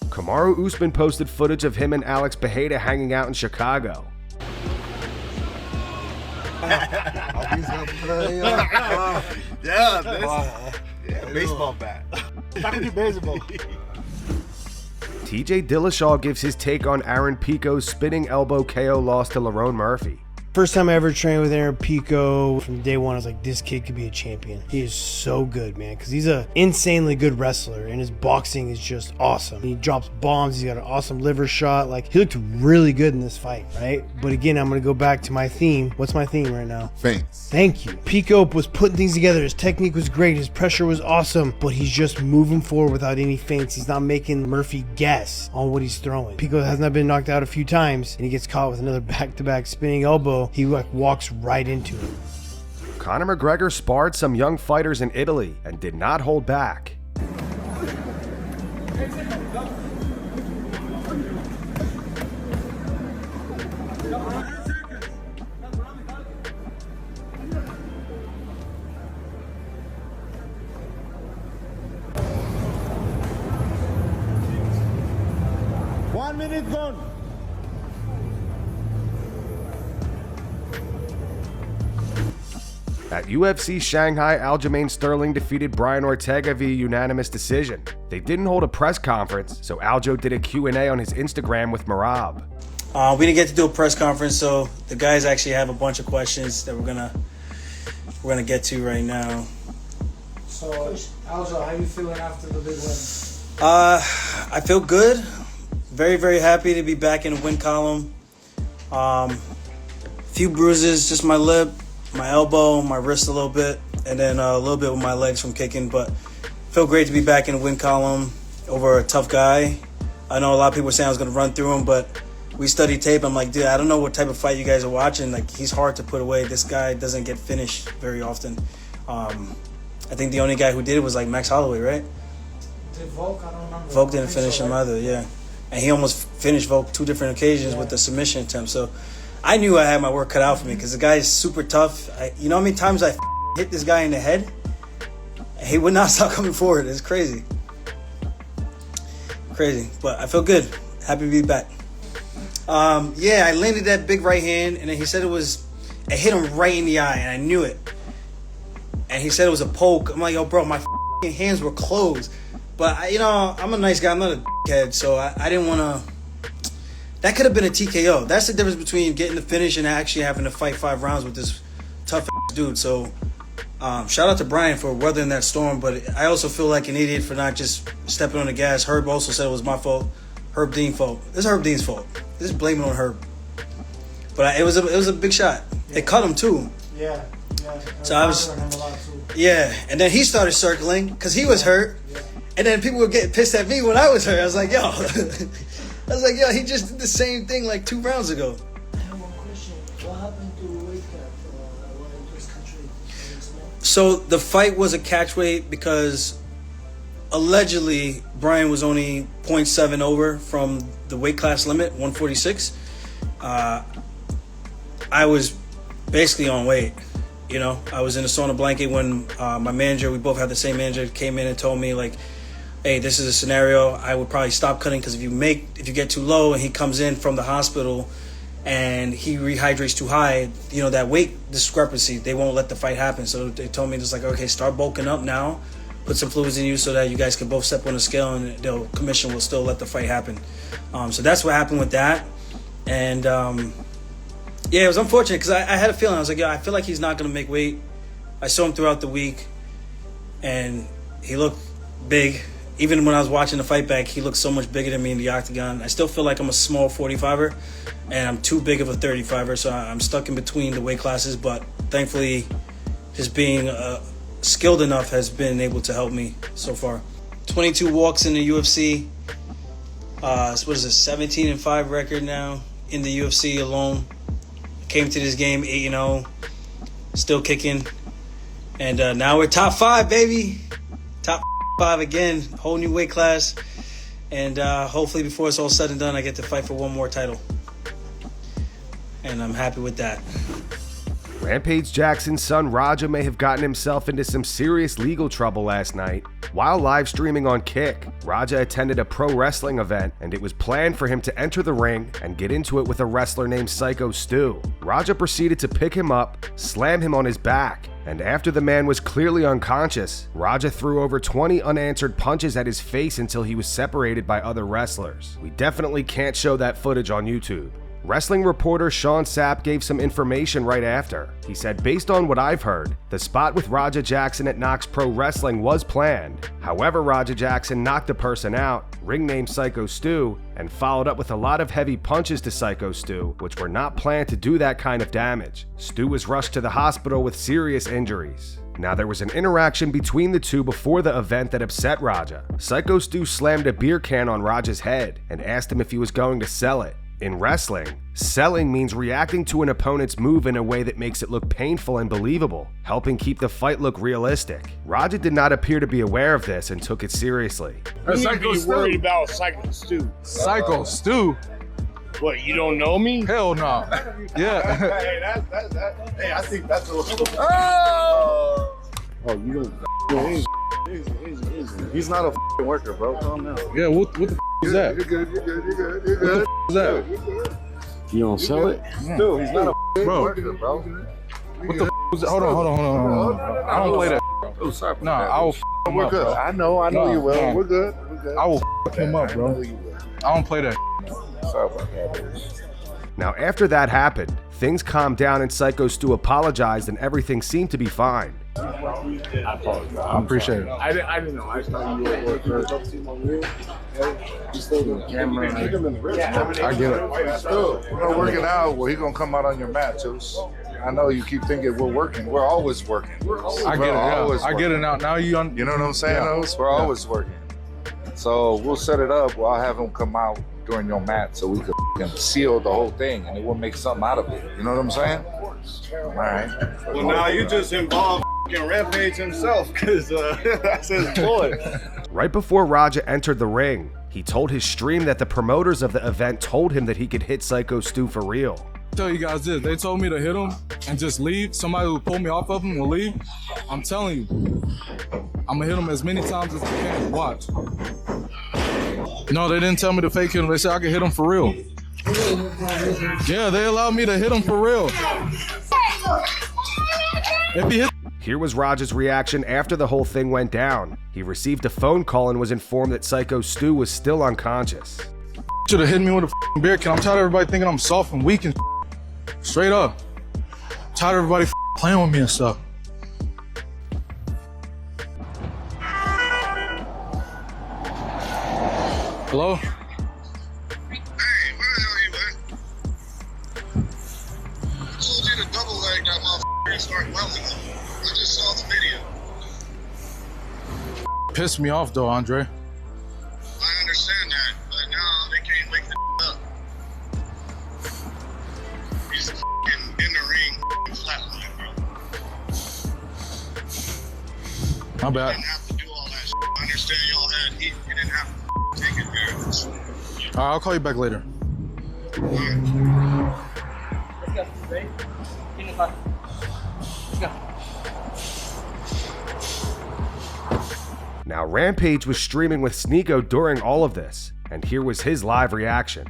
Kamaru Usman posted footage of him and Alex Pereira hanging out in Chicago. Baseball bat. TJ Dillashaw gives his take on Aaron Pico's spinning elbow KO loss to Lerone Murphy. First time I ever trained with Aaron Pico, from day one I was like, this kid could be a champion. He is so good, man, because he's an insanely good wrestler and his boxing is just awesome. He drops bombs, he's got an awesome liver shot. Like, he looked really good in this fight, right? But again, I'm going to go back to my theme. What's my theme right now? Feints. Thank you. Pico was putting things together. His technique was great. His pressure was awesome, but he's just moving forward without any feints. He's not making Murphy guess on what he's throwing. Pico has not been knocked out a few times and he gets caught with another back-to-back spinning elbow. He like walks right into it. Conor McGregor sparred some young fighters in Italy and did not hold back. One minute gone. At UFC Shanghai, Aljamain Sterling defeated Brian Ortega via unanimous decision. They didn't hold a press conference, so Aljo did a Q&A on his Instagram with Marab. We didn't get to do a press conference, so the guys actually have a bunch of questions that we're gonna get to right now. So, Aljo, how you feeling after the big win? I feel good. Very, very happy to be back in the win column. Few bruises, just my lip, my elbow, my wrist a little bit, and then a little bit with my legs from kicking. But feel great to be back in the win column over a tough guy. I know a lot of people were saying I was going to run through him, but we studied tape. I'm like, dude, I don't know what type of fight you guys are watching. Like, he's hard to put away. This guy doesn't get finished very often. I think the only guy who did it was like Max Holloway, right? Did Volk? I don't remember. Volk didn't finish him either, yeah. And he almost finished Volk 2 different occasions with the submission attempt. So I knew I had my work cut out for me because the guy is super tough. You know how many times I hit this guy in the head? He would not stop coming forward. It's crazy. Crazy. But I feel good. Happy to be back. Yeah, I landed that big right hand, and then he said I hit him right in the eye, and I knew it. And he said it was a poke. I'm like, yo, bro, my hands were closed. But, I'm a nice guy. I'm not a dickhead, so I didn't want to. That could have been a TKO. That's the difference between getting the finish and actually having to fight 5 rounds with this tough dude. So, shout out to Brian for weathering that storm. But I also feel like an idiot for not just stepping on the gas. Herb also said it was my fault. Herb Dean's fault. This is Herb Dean's fault. Just blame it on Herb. But it was a big shot. It cut him too. Yeah. So I was. Yeah, and then he started circling because he was hurt. Yeah. And then people were getting pissed at me when I was hurt. I was like, yo. He just did the same thing like 2 rounds ago. I have one question. What happened to weight cap in this country? So the fight was a catch weight because allegedly Brian was only 0.7 over from the weight class limit, 146. I was basically on weight. I was in a sauna blanket when my manager, we both had the same manager, came in and told me, like, hey, this is a scenario. I would probably stop cutting because if you get too low and he comes in from the hospital and he rehydrates too high, that weight discrepancy, they won't let the fight happen. So they told me, just like, okay, start bulking up now, put some fluids in you so that you guys can both step on the scale and the commission will still let the fight happen. So that's what happened with that. And yeah, it was unfortunate because I had a feeling. I was like, yeah, I feel like he's not going to make weight. I saw him throughout the week and he looked big. Even when I was watching the fight back, he looked so much bigger than me in the octagon. I still feel like I'm a small 45er, and I'm too big of a 35er, so I'm stuck in between the weight classes. But thankfully, just being skilled enough has been able to help me so far. 22 walks in the UFC. What is it, 17-5 record now in the UFC alone. Came to this game 8-0, still kicking. And now we're top 5, baby. Top 5 again, whole new weight class, and hopefully before it's all said and done I get to fight for one more title, and I'm happy with that. Rampage Jackson's son Raja may have gotten himself into some serious legal trouble last night. While live streaming on Kick, Raja attended a pro wrestling event, and it was planned for him to enter the ring and get into it with a wrestler named Psycho Stu. Raja proceeded to pick him up, slam him on his back, and after the man was clearly unconscious, Raja threw over 20 unanswered punches at his face until he was separated by other wrestlers. We definitely can't show that footage on YouTube. Wrestling reporter Sean Sapp gave some information right after. He said, based on what I've heard, the spot with Raja Jackson at Knox Pro Wrestling was planned. However, Raja Jackson knocked the person out, ring named Psycho Stu, and followed up with a lot of heavy punches to Psycho Stu, which were not planned to do that kind of damage. Stu was rushed to the hospital with serious injuries. Now, there was an interaction between the two before the event that upset Raja. Psycho Stu slammed a beer can on Raja's head and asked him if he was going to sell it. In wrestling, selling means reacting to an opponent's move in a way that makes it look painful and believable, helping keep the fight look realistic. Raja did not appear to be aware of this and took it seriously. You need to be worried about Psycho Stu. Psycho Stu? What, you don't know me? Hell no. Yeah. Hey, I think that's a little. Oh, you don't. Easy. He's not a f***ing worker, bro. Calm down. Yeah, what the is that? You're good. What the is that? You don't sell it? Dude, he's not a f***ing Bro. worker, bro. What the is that? Hold on. I don't play that. Oh, sorry. No, I will him We're up, good. bro. I know No, you will. no. We're good. I will him up, bro. I don't play that. Sorry about that. Now, after that happened, things calmed down and Psycho Stu apologized and everything seemed to be fine. I appreciate it. I didn't know. I thought you were a worker. I get it. We're not working out. Well, he's gonna come out on your mat, too. I know you keep thinking we're working. We're always working. I get it. Yeah. I get it now. Now You know what I'm saying, Os? We're always working. So we'll set it up. I'll have him come out during your mat so we can seal the whole thing and we'll make something out of it. You know what I'm saying? All right. Well, now you just involved Rampage himself, because that's his boy. Right before Raja entered the ring, he told his stream that the promoters of the event told him that he could hit Psycho Stu for real. Tell you guys this. They told me to hit him and just leave. Somebody will pull me off of him will leave. I'm telling you, I'm gonna hit him as many times as I can. Watch. No, they didn't tell me to fake hit him. They said I could hit him for real. Yeah, they allowed me to hit him for real. If he hit. Here was Raja's reaction after the whole thing went down. He received a phone call and was informed that Psycho Stu was still unconscious. Should have hit me with a beer can. I'm tired of everybody thinking I'm soft and weak and straight up. I'm tired of everybody playing with me and stuff. Hello? Hey, where the hell are you, man? I told you to double leg that motherfucker and start welding him. I just saw the video. Pissed me off though, Andre. I understand that, but now they can't wake the up. He's in the ring, flatline, bro. My bad. You didn't have to do all that shit. I understand y'all had heat. You didn't have to take it care of this. All right, I'll call you back later. Now, Rampage was streaming with Sneeko during all of this, and here was his live reaction.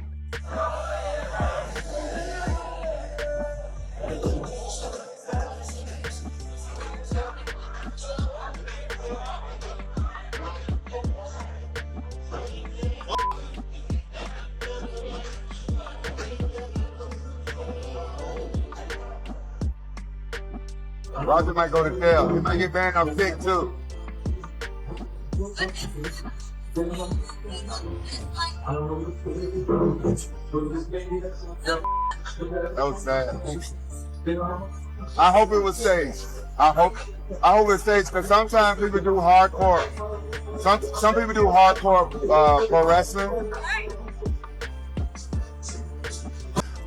Roger might go to jail. He might get banned off sick too. That was sad. I hope it was safe. I hope it's safe, because sometimes people do hardcore. Some people do hardcore pro wrestling.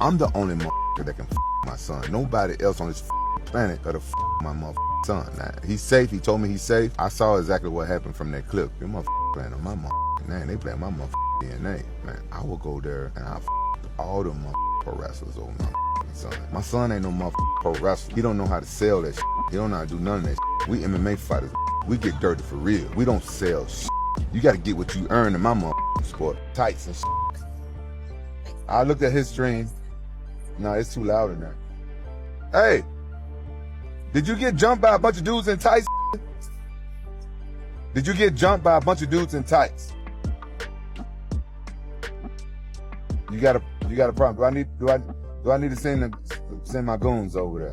I'm the only motherfucker that can my son. Nobody else on this planet could have my motherfucking son. Now, he's safe. He told me he's safe. I saw exactly what happened from that clip. Your motherfucker playing on my motherfucking name. They play my motherfucking DNA. Man, I will go there and I'll all the motherfucking pro wrestlers over my son. My son ain't no motherfucking pro wrestler. He don't know how to sell that shit. He don't know how to do none of that shit. We MMA fighters. We get dirty for real. We don't sell shit. You gotta get what you earn in my motherfucking sport. Tights and shit. I looked at his stream. No, it's too loud in there. Hey, did you get jumped by a bunch of dudes in tights? Did you get jumped by a bunch of dudes in tights? You got a problem. Do I need to send my goons over there?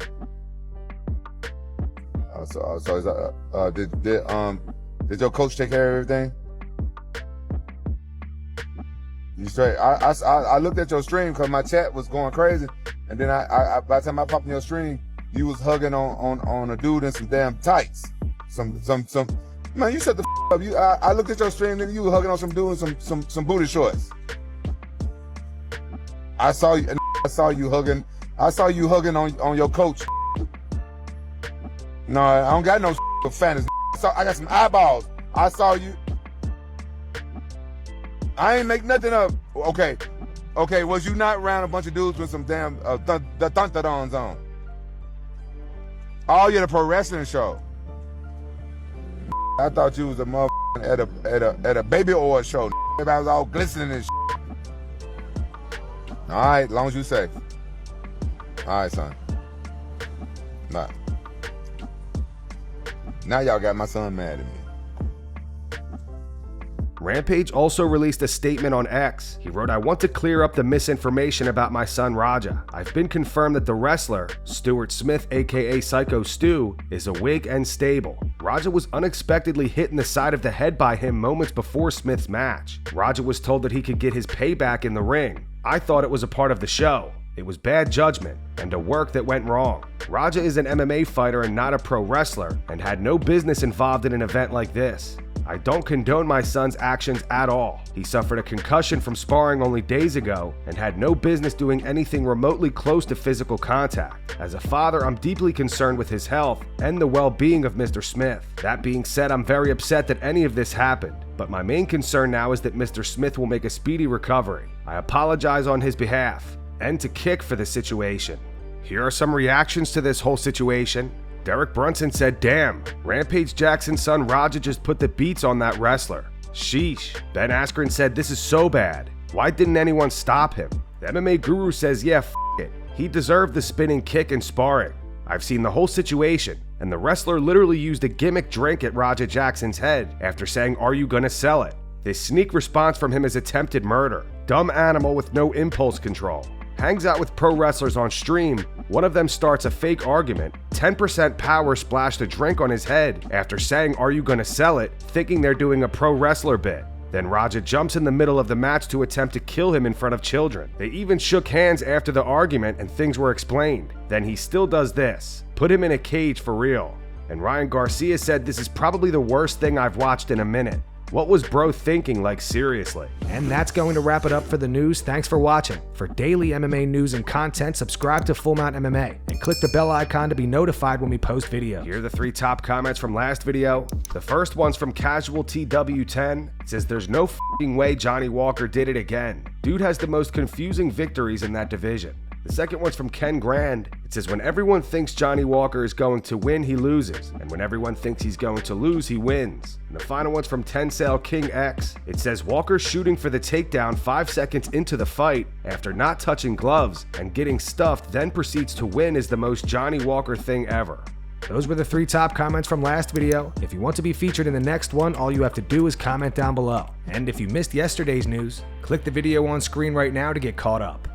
Did your coach take care of everything? You straight? I looked at your stream because my chat was going crazy, and then I by the time I popped in your stream, you was hugging on a dude in some damn tights. Some man, you shut the up. I looked at your stream, nigga. You were hugging on some dude in some booty shorts. I saw you hugging on your coach. No, I don't got no fantasy. I got some eyeballs. I saw you. I ain't make nothing up. Okay, was you not around a bunch of dudes with some damn the thuntadons on? Oh, you're the pro wrestling show. I thought you was a motherfucker at a baby oil show. Everybody was all glistening and shit. All right, as long as you safe. All right, son. Nah. Now y'all got my son mad at me. Rampage also released a statement on X. He wrote, "I want to clear up the misinformation about my son Raja. I've been confirmed that the wrestler, Stuart Smith aka Psycho Stu, is awake and stable. Raja was unexpectedly hit in the side of the head by him moments before Smith's match. Raja was told that he could get his payback in the ring. I thought it was a part of the show. It was bad judgment and a work that went wrong. Raja is an MMA fighter and not a pro wrestler and had no business involved in an event like this. I don't condone my son's actions at all. He suffered a concussion from sparring only days ago and had no business doing anything remotely close to physical contact. As a father, I'm deeply concerned with his health and the well-being of Mr. Smith. That being said, I'm very upset that any of this happened, but my main concern now is that Mr. Smith will make a speedy recovery. I apologize on his behalf and to Kick for the situation." Here are some reactions to this whole situation. Derek Brunson said, "Damn, Rampage Jackson's son Raja just put the beats on that wrestler. Sheesh." Ben Askren said, "This is so bad. Why didn't anyone stop him?" The MMA Guru says, "Yeah, f it. He deserved the spinning kick and sparring. I've seen the whole situation, and the wrestler literally used a gimmick drink at Raja Jackson's head after saying, 'Are you gonna sell it?' This sneak response from him is attempted murder. Dumb animal with no impulse control. Hangs out with pro wrestlers on stream. One of them starts a fake argument. 10% Power splashed a drink on his head after saying, 'Are you gonna sell it?' thinking they're doing a pro wrestler bit. Then Raja jumps in the middle of the match to attempt to kill him in front of children. They even shook hands after the argument and things were explained. Then he still does this. Put him in a cage for real." And Ryan Garcia said, "This is probably the worst thing I've watched in a minute. What was bro thinking, like seriously?" And that's going to wrap it up for the news. Thanks for watching. For daily MMA news and content, subscribe to Full Mount MMA and click the bell icon to be notified when we post videos. Here are the 3 top comments from last video. The first one's from Casualty W10. It says, "There's no f***ing way Johnny Walker did it again. Dude has the most confusing victories in that division." The second one's from Ken Grand. It says, "When everyone thinks Johnny Walker is going to win, he loses. And when everyone thinks he's going to lose, he wins." And the final one's from Tensale King X. It says, "Walker's shooting for the takedown 5 seconds into the fight after not touching gloves and getting stuffed, then proceeds to win is the most Johnny Walker thing ever." Those were the 3 top comments from last video. If you want to be featured in the next one, all you have to do is comment down below. And if you missed yesterday's news, click the video on screen right now to get caught up.